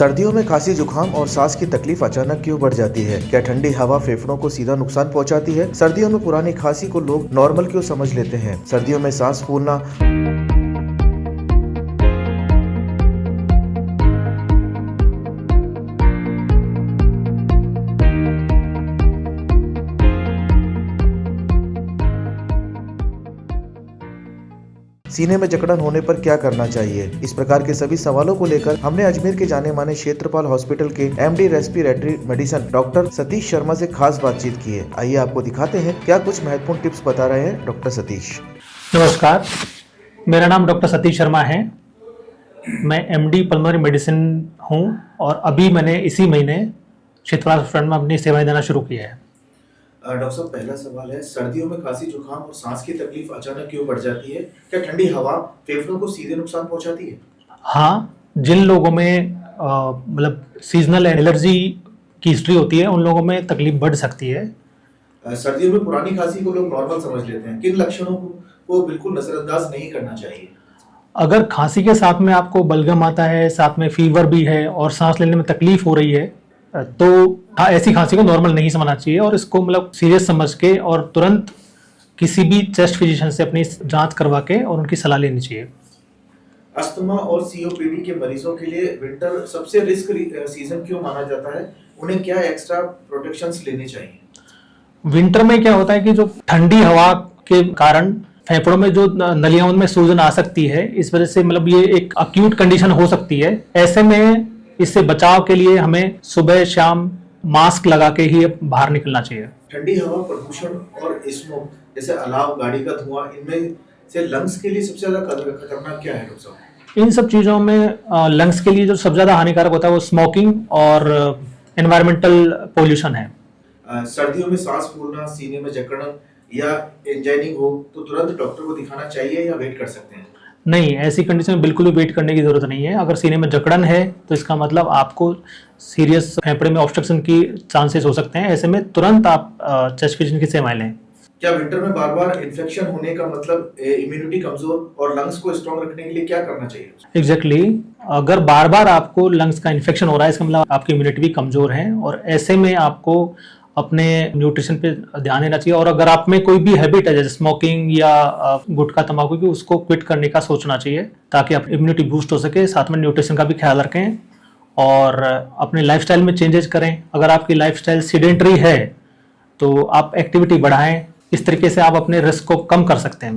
सर्दियों में खांसी, जुकाम और सांस की तकलीफ अचानक क्यों बढ़ जाती है? क्या ठंडी हवा फेफड़ों को सीधा नुकसान पहुंचाती है? सर्दियों में पुरानी खांसी को लोग नॉर्मल क्यों समझ लेते हैं? सर्दियों में सांस फूलना, सीने में जकड़न होने पर क्या करना चाहिए? इस प्रकार के सभी सवालों को लेकर हमने अजमेर के जाने माने क्षेत्रपाल हॉस्पिटल के MD respiratory medicine doctor Satish Sharma से खास बातचीत की है। आइए आपको दिखाते हैं क्या कुछ महत्वपूर्ण टिप्स बता रहे हैं डॉक्टर सतीश। नमस्कार, मेरा नाम डॉक्टर सतीश शर्मा है। मैं एमडी पल्मोनरी मेडिसिन हूँ और अभी मैंने इसी महीने क्षेत्रपाल हॉस्पिटल में अपनी सेवाएं देना शुरू किया है। डॉक्टर साहब, पहला सवाल है, सर्दियों में खांसी, जुकाम और सांस की तकलीफ अचानक क्यों बढ़ जाती है? क्या ठंडी हवा फेफड़ों को सीधे नुकसान पहुंचाती है? हाँ, जिन लोगों में मतलब सीजनल एलर्जी की हिस्ट्री होती है उन लोगों में तकलीफ बढ़ सकती है। सर्दियों में पुरानी खांसी को लोग नॉर्मल समझ लेते हैं। किन लक्षणों को बिल्कुल नजरअंदाज नहीं करना चाहिए? अगर खांसी के साथ में आपको बलगम आता है, साथ में फीवर भी है और सांस लेने में तकलीफ हो रही है तो ऐसी खांसी को नॉर्मल नहीं समझना चाहिए और इसको मतलब सीरियस समझ के और तुरंत किसी भी चेस्ट फिजिशियन से अपनी जांच करवा के और उनकी सलाह लेनी चाहिए। अस्थमा और सीओपीडी के मरीजों के लिए विंटर सबसे रिस्क सीजन क्यों माना जाता है? उन्हें क्या एक्स्ट्रा प्रोटेक्शंस लेने चाहिए? विंटर में क्या होता है कि जो ठंडी हवा के कारण फेफड़ों में जो नलियां उनमें सूजन आ सकती है, इस वजह से मतलब ये एक अक्यूट कंडीशन हो सकती है। ऐसे में इससे बचाव के लिए हमें सुबह शाम मास्क लगा के ही बाहर निकलना चाहिए। ठंडी हवा, प्रदूषण और स्मोक जैसे अलाव, गाड़ी का धुआं, इनमें से लंग्स के लिए सबसे ज्यादा खतरनाक क्या है डॉक्टर साहब? इन सब चीजों में लंग्स के लिए जो सबसे ज्यादा हानिकारक होता है वो स्मोकिंग और एनवायरमेंटल पोल्यूशन है। सर्दियों में सांस फूलना, सीने में जकड़न या एंजाइनिंग हो तो तुरंत डॉक्टर को दिखाना चाहिए या वेट कर सकते हैं? नहीं, ऐसी कंडीशन में बिल्कुल भी वेट करने की जरूरत नहीं है। अगर सीने में जकड़न है तो इसका मतलब आपको सीरियस फेफड़े में ऑब्स्ट्रक्शन की चांसेस हो सकते हैं। ऐसे में तुरंत आप चेस्ट फिजिशियन की सेवाएं लें। क्या विंटर में बार बार इन्फेक्शन होने का मतलब इम्यूनिटी कमजोर और लंग्स को स्ट्रॉन्ग रखने के लिए क्या करना चाहिए? एग्जैक्टली, अगर बार बार आपको लंग्स का इन्फेक्शन हो रहा है इसका मतलब आपकी इम्यूनिटी भी कमजोर है और ऐसे में आपको अपने न्यूट्रिशन पे ध्यान देना चाहिए। और अगर आप में कोई भी हैबिट है जैसे स्मोकिंग या गुटखा, तंबाकू की, उसको क्विट करने का सोचना चाहिए ताकि आप इम्यूनिटी बूस्ट हो सके। साथ में न्यूट्रिशन का भी ख्याल रखें और अपने लाइफस्टाइल में चेंजेस करें। अगर आपकी लाइफस्टाइल सीडेंटरी है तो आप एक्टिविटी बढ़ाएं। इस तरीके से आप अपने रिस्क को कम कर सकते हैं।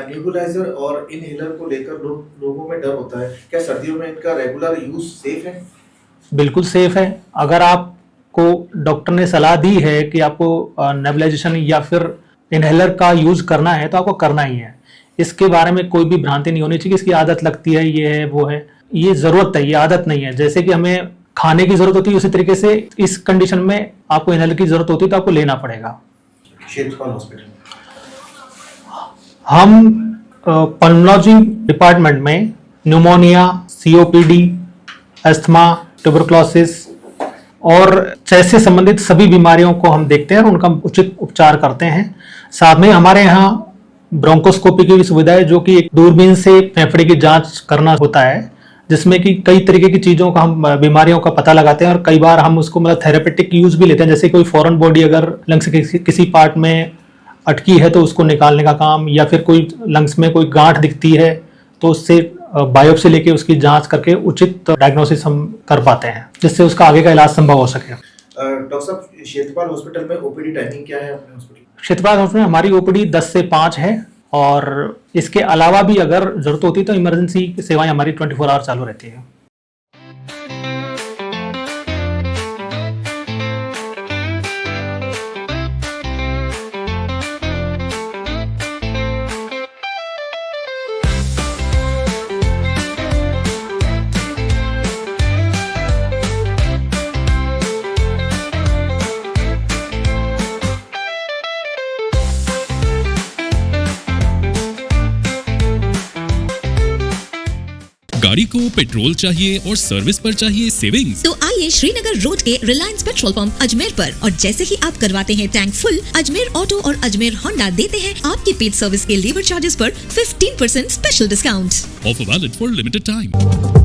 नेबुलाइजर और इनहेलर को लेकर लोगों में डर होता है। क्या सर्दियों में इनका रेगुलर यूज सेफ है? बिल्कुल सेफ है। अगर आपको डॉक्टर ने सलाह दी है कि आपको नेबुलाइजेशन या फिर इनहेलर का यूज करना है तो आपको करना ही है। इसके बारे में कोई भी भ्रांति नहीं होनी चाहिए कि इसकी आदत लगती है, ये है, वो है। ये जरूरत है, ये आदत नहीं है। जैसे कि हमें खाने की जरूरत होती है उसी तरीके से इस कंडीशन में आपको इनहेलर की जरूरत होती है तो आपको लेना पड़ेगा। क्षेत्रपाल हॉस्पिटल हम पल्मोनोलॉजी डिपार्टमेंट में न्यूमोनिया, सीओपीडी, अस्थमा, ट्यूबरकुलोसिस और चेस्ट से संबंधित सभी बीमारियों को हम देखते हैं और उनका उचित उपचार करते हैं। साथ में हमारे यहाँ ब्रोंकोस्कोपी की भी सुविधा है जो कि एक दूरबीन से फेफड़े की जांच करना होता है, जिसमें कि कई तरीके की चीज़ों का हम बीमारियों का पता लगाते हैं और कई बार हम उसको मतलब थेरेपेटिक यूज भी लेते हैं। जैसे कोई फॉरेन बॉडी अगर लंग्स के किसी पार्ट में अटकी है तो उसको निकालने का काम, या फिर कोई लंग्स में कोई गांठ दिखती है तो उससे बायोप्सी लेके उसकी जांच करके उचित डायग्नोसिस हम कर पाते हैं जिससे उसका आगे का इलाज संभव हो सके। डॉक्टर साहब, क्षेत्रपाल हॉस्पिटल में ओपीडी टाइमिंग क्या है अपने हॉस्पिटल? क्षेत्रपाल हॉस्पिटल में हमारी ओपीडी 10 से 5 है और इसके अलावा भी अगर जरूरत होती है तो इमरजेंसी सेवाएं हमारी 24 आवर चालू रहती है। गाड़ी को पेट्रोल चाहिए और सर्विस पर चाहिए सेविंग्स, तो आइए श्रीनगर रोड के रिलायंस पेट्रोल पंप अजमेर पर, और जैसे ही आप करवाते हैं टैंक फुल, अजमेर ऑटो और अजमेर होंडा देते हैं आपकी पेड सर्विस के लेबर चार्जेस पर 15% special discount. Offer valid for limited time.